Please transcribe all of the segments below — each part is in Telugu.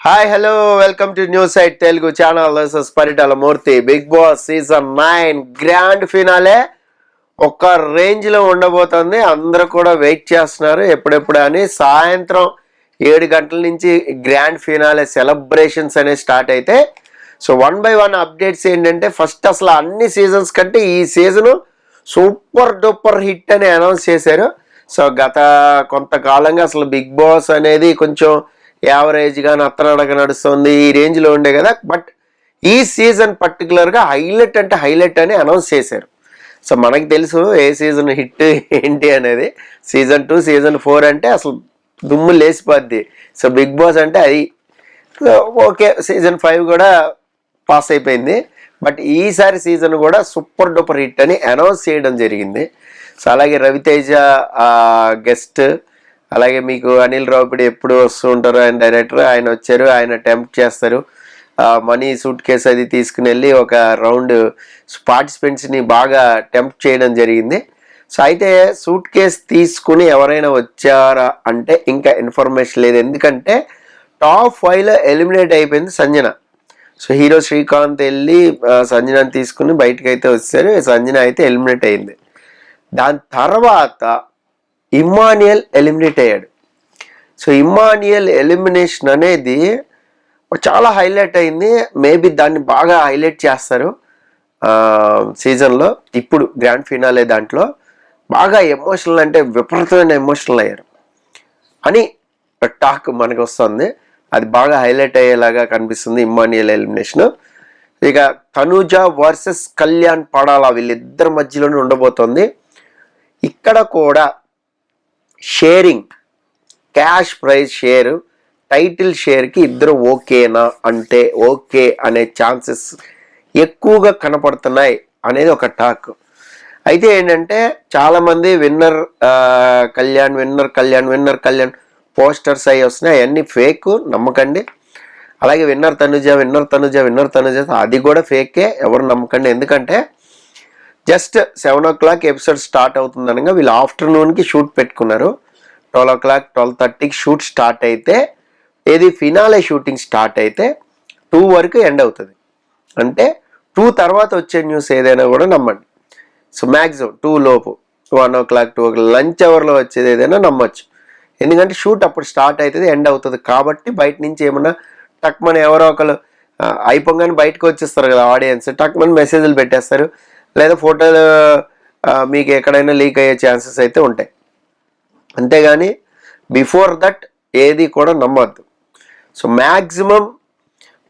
Hi hello welcome to news site Telugu channel. This is Paritala Murthy. Big boss season 9 grand finale ఒక రేంజ్ లో ఉండబోతుంది. అందరూ కూడా వెయిట్ చేస్తున్నారు ఎప్పుడెప్పుడు అని. సాయంత్రం 7 గంటల నుంచి గ్రాండ్ ఫినాలే సెలబ్రేషన్స్ అనేవి స్టార్ట్ అయితే సో 1 by 1 అప్డేట్స్ ఏంటంటే, ఫస్ట్ అసలు అన్ని సీజన్స్ కంటే ఈ సీజను సూపర్ డూపర్ హిట్ అని అనౌన్స్ చేశారు. సో గత కొంతకాలంగా అసలు బిగ్ బాస్ అనేది కొంచెం యావరేజ్గా నత్తనడక నడుస్తుంది, ఈ రేంజ్లో ఉండే కదా. బట్ ఈ సీజన్ పర్టికులర్గా హైలైట్ అంటే హైలైట్ అని అనౌన్స్ చేశారు. సో మనకి తెలుసు ఏ సీజన్ హిట్ ఏంటి అనేది. సీజన్ 2 సీజన్ 4 అంటే అసలు దుమ్ము లేసిపోద్ది. సో బిగ్ బాస్ అంటే అది ఓకే. సీజన్ 5 కూడా పాస్ అయిపోయింది. బట్ ఈసారి సీజన్ కూడా సూపర్ డూపర్ హిట్ అని అనౌన్స్ చేయడం జరిగింది. సో అలాగే రవితేజ గెస్ట్, అలాగే మీకు అనిల్ రావిపూడి ఎప్పుడు వస్తూ ఉంటారు, ఆయన డైరెక్టర్. ఆయన వచ్చారు, ఆయన టెంప్ట్ చేస్తారు. మనీ సూట్ కేసు అది తీసుకుని వెళ్ళి ఒక రౌండ్ పార్టిసిపెంట్స్ని బాగా టెంప్ట్ చేయడం జరిగింది. సో అయితే సూట్ కేసు తీసుకుని ఎవరైనా వచ్చారా అంటే ఇంకా ఇన్ఫర్మేషన్ లేదు. ఎందుకంటే టాప్ 5లో ఎలిమినేట్ అయిపోయింది సంజన. సో హీరో శ్రీకాంత్ వెళ్ళి సంజనాని తీసుకుని బయటకు అయితే వచ్చారు. సంజన అయితే ఎలిమినేట్ అయింది. దాని తర్వాత ఇమ్మాన్యుయల్ ఎలిమినేట్ అయ్యాడు. సో ఇమ్మాన్యుయల్ ఎలిమినేషన్ అనేది చాలా హైలైట్ అయింది. మేబీ దాన్ని బాగా హైలైట్ చేస్తారు సీజన్లో. ఇప్పుడు గ్రాండ్ ఫినాలే దాంట్లో బాగా ఎమోషనల్, అంటే విపరీతమైన ఎమోషనల్ అయ్యారు అని టాక్ మనకు వస్తుంది. అది బాగా హైలైట్ అయ్యేలాగా కనిపిస్తుంది ఇమ్మాన్యుయల్ ఎలిమినేషన్. ఇక తనూజ వర్సెస్ కళ్యాణ్ పడాలా వీళ్ళిద్దరి మధ్యలోనే ఉండబోతోంది. ఇక్కడ కూడా sharing, cash prize share, title షేర్కి ఇద్దరు ఓకేనా అంటే ఓకే అనే ఛాన్సెస్ ఎక్కువగా కనపడుతున్నాయి అనేది ఒక టాక్. అయితే ఏంటంటే చాలామంది winner Kalyan, winner Kalyan, winner Kalyan posters అవి వస్తున్నాయి. అవన్నీ ఫేక్, నమ్మకండి. అలాగే winner Tanuja, winner Tanuja, winner Tanuja అది కూడా ఫేకే, ఎవరు నమ్మకండి. ఎందుకంటే జస్ట్ 7 o'clock ఎపిసోడ్ స్టార్ట్ అవుతుందనగా వీళ్ళు ఆఫ్టర్నూన్కి షూట్ పెట్టుకున్నారు. 12 o'clock 12:30కి షూట్ స్టార్ట్ అయితే, ఏది ఫినాలే షూటింగ్ స్టార్ట్ అయితే 2 వరకు ఎండ్ అవుతుంది. అంటే 2 తర్వాత వచ్చే న్యూస్ ఏదైనా కూడా నమ్మండి. సో మ్యాక్సిమం 2 లోపు, 1 o'clock 2 o'clock లంచ్ అవర్లో వచ్చేది ఏదైనా నమ్మొచ్చు. ఎందుకంటే షూట్ అప్పుడు స్టార్ట్ అవుతుంది, ఎండ్ అవుతుంది. కాబట్టి బయట నుంచి ఏమన్నా టక్మని ఎవరో ఒకరు అయిపోగానే బయటకు వచ్చేస్తారు కదా ఆడియన్స్, టక్మని మెసేజ్లు పెట్టేస్తారు, లేదా ఫోటోలు మీకు ఎక్కడైనా లీక్ అయ్యే ఛాన్సెస్ అయితే ఉంటాయి. అంతేగాని బిఫోర్ దట్ ఏది కూడా నమ్మద్దు. సో మ్యాక్సిమం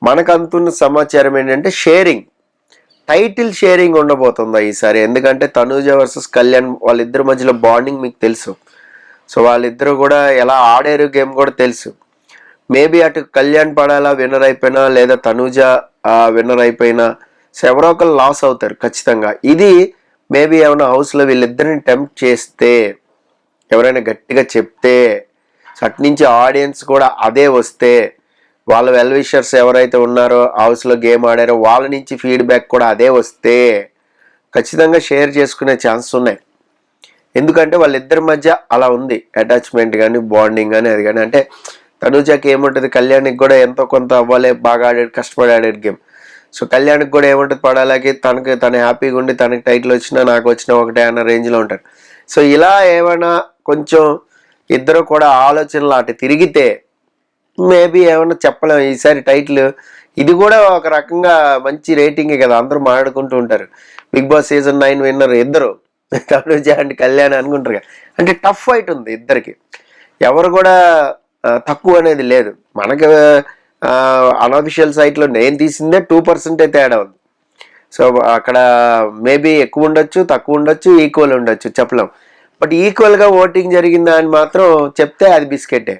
మనకు అందుతున్న సమాచారం ఏంటంటే షేరింగ్, టైటిల్ షేరింగ్ ఉండబోతుందా ఈసారి. ఎందుకంటే తనూజ వర్సెస్ కళ్యాణ్ వాళ్ళిద్దరి మధ్యలో బాండింగ్ మీకు తెలుసు. సో వాళ్ళిద్దరు కూడా ఎలా ఆడారు గేమ్ కూడా తెలుసు. మేబీ అటు కళ్యాణ్ పడాలా విన్నర్ అయిపోయినా, లేదా తనూజ విన్నర్ అయిపోయినా, సో ఎవరో ఒకరు లాస్ అవుతారు ఖచ్చితంగా. ఇది మేబీ ఏమైనా హౌస్లో వీళ్ళిద్దరిని టెంప్ట్ చేస్తే, ఎవరైనా గట్టిగా చెప్తే, అటు నుంచి ఆడియన్స్ కూడా అదే వస్తే, వాళ్ళ వెల్ విషర్స్ ఎవరైతే ఉన్నారో హౌస్లో గేమ్ ఆడారో వాళ్ళ నుంచి ఫీడ్బ్యాక్ కూడా అదే వస్తే ఖచ్చితంగా షేర్ చేసుకునే ఛాన్స్ ఉన్నాయి. ఎందుకంటే వాళ్ళిద్దరి మధ్య అలా ఉంది అటాచ్మెంట్ కానీ, బాండింగ్ కానీ, అది కానీ. అంటే తనూజకి ఏముంటుంది, కళ్యాణ్కి కూడా ఎంతో కొంత అవ్వాలి, బాగా ఆడాడు, కష్టపడి ఆడాడు గేమ్. సో కళ్యాణ్కి కూడా ఏముంటుంది, పడాలకి తను హ్యాపీగా ఉండి తనకి టైటిల్ వచ్చినా నాకు వచ్చినా ఒకటే అన్న రేంజ్లో ఉంటారు. సో ఇలా ఏమైనా కొంచెం ఇద్దరు కూడా ఆలోచనలు అటు తిరిగితే మేబీ ఏమన్నా చెప్పలేము ఈసారి టైటిల్. ఇది కూడా ఒక రకంగా మంచి రేటింగే కదా, అందరూ మాట్లాడుకుంటూ ఉంటారు. బిగ్ బాస్ సీజన్ 9 విన్నర్ ఇద్దరు తనుజ అండ్ కళ్యాణ్ అనుకుంటారు కదా. అంటే టఫ్ ఫైట్ ఉంది ఇద్దరికి, ఎవరు కూడా తక్కువ అనేది లేదు. మనకి అన్అఫిషియల్ సైట్లో నేను తీసిందే 2% తేడా ఉంది. సో అక్కడ మేబీ ఎక్కువ ఉండొచ్చు, తక్కువ ఉండొచ్చు, ఈక్వల్ ఉండొచ్చు, చెప్పలేం. బట్ ఈక్వల్గా ఓటింగ్ జరిగిందా అని మాత్రం చెప్తే అది బిస్కెటే.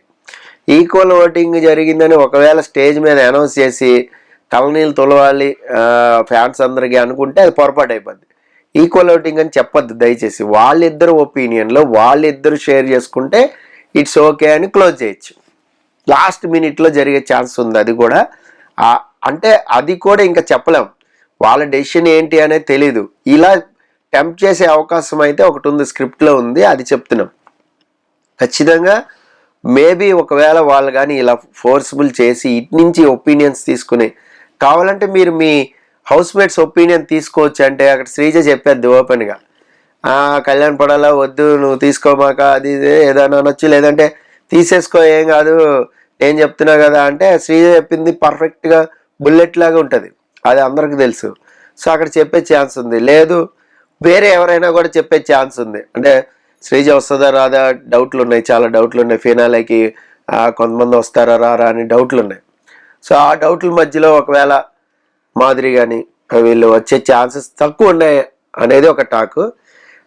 ఈక్వల్ ఓటింగ్ జరిగిందని ఒకవేళ స్టేజ్ మీద అనౌన్స్ చేసి తలనీళ్ళు తొలవాలి ఫ్యాన్స్ అందరికీ అనుకుంటే అది పొరపాటు అయిపోద్ది. ఈక్వల్ ఓటింగ్ అని చెప్పొద్దు దయచేసి. వాళ్ళిద్దరు ఒపీనియన్లో వాళ్ళిద్దరు షేర్ చేసుకుంటే ఇట్స్ ఓకే అని క్లోజ్ చేయొచ్చు. లాస్ట్ మినిట్లో జరిగే ఛాన్స్ ఉంది. అది కూడా అంటే అది కూడా ఇంకా చెప్పలేం, వాళ్ళ డెసిషన్ ఏంటి అనేది తెలీదు. ఇలా టెంప్ట్ చేసే అవకాశం అయితే ఒకటి ఉంది, స్క్రిప్ట్లో ఉంది, అది చెప్తున్నాం. ఖచ్చితంగా మేబీ ఒకవేళ వాళ్ళు కానీ ఇలా ఫోర్స్ఫుల్ చేసి ఇటు నుంచి ఒపీనియన్స్ తీసుకుని కావాలంటే మీరు మీ హౌస్మేట్స్ ఒపీనియన్ తీసుకోవచ్చు అంటే అక్కడ శ్రీజ చెప్పేద్ది ఓపెన్గా కళ్యాణ్ పడాలా వద్దు నువ్వు తీసుకోమాక అది ఏదైనా అనొచ్చు, లేదంటే తీసేసుకో ఏం కాదు నేను చెప్తున్నా కదా అంటే శ్రీజ చెప్పింది పర్ఫెక్ట్గా బుల్లెట్ లాగా ఉంటుంది, అది అందరికి తెలుసు. సో అక్కడ చెప్పే ఛాన్స్ ఉంది, లేదు వేరే ఎవరైనా కూడా చెప్పే ఛాన్స్ ఉంది. అంటే శ్రీజ వస్తుందా రాదా డౌట్లు ఉన్నాయి, చాలా డౌట్లు ఉన్నాయి. ఫినాలేకి కొంతమంది వస్తారా రారా అని డౌట్లు ఉన్నాయి. సో ఆ డౌట్ల మధ్యలో ఒకవేళ మాధురి కానీ వీళ్ళు వచ్చే ఛాన్సెస్ తక్కువ ఉన్నాయి అనేది ఒక టాకు.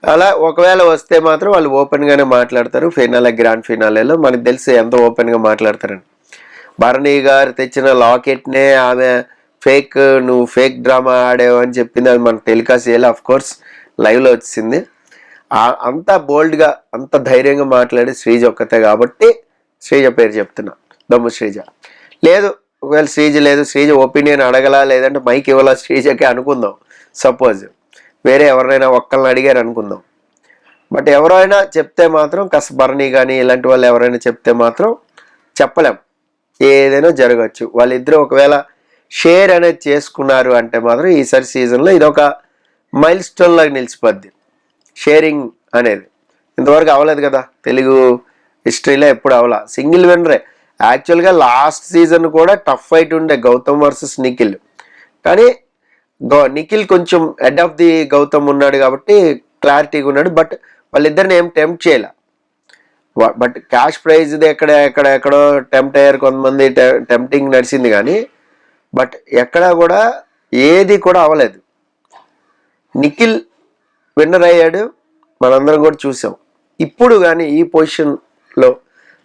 అలా ఒకవేళ వస్తే మాత్రం వాళ్ళు ఓపెన్గానే మాట్లాడతారు ఫినాలే, గ్రాండ్ ఫినాలేలో. మనకు తెలిసి ఎంత ఓపెన్గా మాట్లాడతారని. భరణి గారు తెచ్చిన లాకెట్నే ఆమె ఫేక్, నువ్వు ఫేక్ డ్రామా ఆడేవు అని చెప్పింది, అది మనకు టెలికాస్ట్ చేయాలి. అఫ్ కోర్స్ లైవ్లో వచ్చింది. అంత బోల్డ్గా అంత ధైర్యంగా మాట్లాడి శ్రీజ ఒక్కతే కాబట్టి శ్రీజ పేరు చెప్తున్నా, దమ్ము శ్రీజ. లేదు ఒకవేళ శ్రీజ లేదు, శ్రీజ ఒపీనియన్ అడగలా లేదంటే మైక్ ఇవ్వాలా శ్రీజకే అనుకుందాం. సపోజ్ వేరే ఎవరినైనా ఒక్కళ్ళని అడిగారు అనుకుందాం. బట్ ఎవరైనా చెప్తే మాత్రం కాస్త భరణి కానీ ఇలాంటి వాళ్ళు ఎవరైనా చెప్తే మాత్రం చెప్పలేం, ఏదైనా జరగచ్చు. వాళ్ళిద్దరూ ఒకవేళ షేర్ అనేది చేసుకున్నారు అంటే మాత్రం ఈసారి సీజన్లో ఇదొక మైల్ స్టోన్ లాగా నిలిచిపోద్ది. షేరింగ్ అనేది ఇంతవరకు అవ్వలేదు కదా తెలుగు హిస్టరీలో, ఎప్పుడు అవ్వాల. సింగిల్ విన్నరే. యాక్చువల్గా లాస్ట్ సీజన్ కూడా టఫ్ ఫైట్ ఉండే గౌతమ్ వర్సెస్ నిఖిల్, కానీ నిఖిల్ కొంచెం హెడ్ ఆఫ్ ది గౌతమ్ ఉన్నాడు కాబట్టి క్లారిటీగా ఉన్నాడు. బట్ వాళ్ళిద్దరిని ఏం టెంప్ట్ చేయాల. బట్ క్యాష్ ప్రైజ్ ఎక్కడో టెంప్ట్ అయ్యారు కొంతమంది, టెంప్టింగ్ నడిచింది కానీ బట్ ఎక్కడా కూడా ఏది కూడా అవ్వలేదు. నిఖిల్ విన్నర్ అయ్యాడు, మనందరం కూడా చూసాం. ఇప్పుడు కానీ ఈ పొజిషన్లో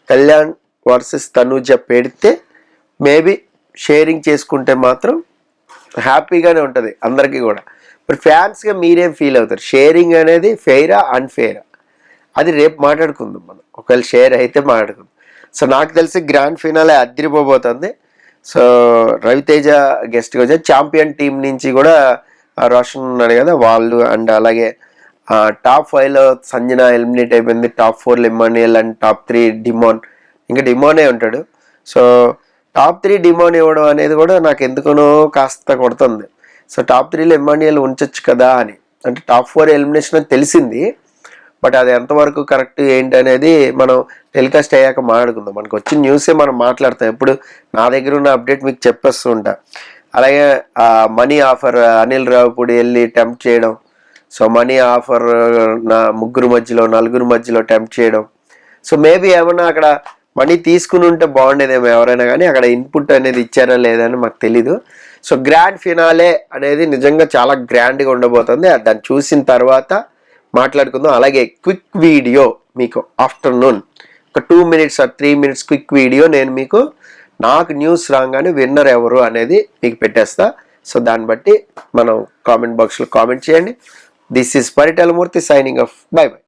కళ్యాణ్ వర్సెస్ తనూజ పెడితే మేబీ షేరింగ్ చేసుకుంటే మాత్రం హ్యాపీగానే ఉంటుంది అందరికీ కూడా. మరి ఫ్యాన్స్గా మీరేం ఫీల్ అవుతారు? షేరింగ్ అనేది ఫెయిరా అన్ఫెయిరా అది రేపు మాట్లాడుకుందాం మనం, ఒకవేళ షేర్ అయితే మాట్లాడుకుందాం. సో నాకు తెలిసి గ్రాండ్ ఫినాలే అదిరిపోబోతుంది. సో రవితేజ గెస్ట్గా వచ్చారు. ఛాంపియన్ టీం నుంచి కూడా రోషన్ ఉన్నాడు కదా వాళ్ళు, అండ్ అలాగే టాప్ 5లో సంజన ఎలిమినేట్ అయిపోయింది. టాప్ 4లో ఇమ్మాన్యుయల్ అండ్ టాప్ 3 డిమాన్, ఇంకా డిమానే ఉంటాడు. సో టాప్ 3 డిమాన్ ఇవ్వడం అనేది కూడా నాకు ఎందుకనో కాస్త కొడుతుంది. సో టాప్ 3లో ఇమ్మాన్యుయల్ ఉంచొచ్చు కదా అని, అంటే టాప్ 4 ఎలిమినేషన్ అని తెలిసింది. బట్ అది ఎంతవరకు కరెక్ట్ ఏంటి అనేది మనం టెలికాస్ట్ అయ్యాక మాట్లాడుకుందాం. మనకు వచ్చిన న్యూసే మనం మాట్లాడతాం. ఎప్పుడు నా దగ్గర ఉన్న అప్డేట్ మీకు చెప్పేస్తూ ఉంటా. అలాగే మనీ ఆఫర్ అనిల్ రావుపూడి వెళ్ళి టెంప్ట్ చేయడం. సో మనీ ఆఫర్ ముగ్గురు మధ్యలో నలుగురు మధ్యలో టెంప్ట్ చేయడం. సో మేబీ ఏమన్నా అక్కడ మనీ తీసుకుని ఉంటే బాగుండేదేమో ఎవరైనా, కానీ అక్కడ ఇన్పుట్ అనేది ఇచ్చారా లేదా అని మాకు తెలీదు. సో గ్రాండ్ ఫినాలే అనేది నిజంగా చాలా గ్రాండ్గా ఉండబోతుంది. దాన్ని చూసిన తర్వాత మాట్లాడుకుందాం. అలాగే క్విక్ వీడియో మీకు ఆఫ్టర్నూన్ ఒక 2 minutes or 3 minutes quick video నేను మీకు నాకు న్యూస్ రాగానే విన్నర్ ఎవరు అనేది మీకు పెట్టేస్తా. సో దాన్ని బట్టి మనం కామెంట్ బాక్స్లో కామెంట్ చేయండి. This is Paritala Murthy signing off. By by.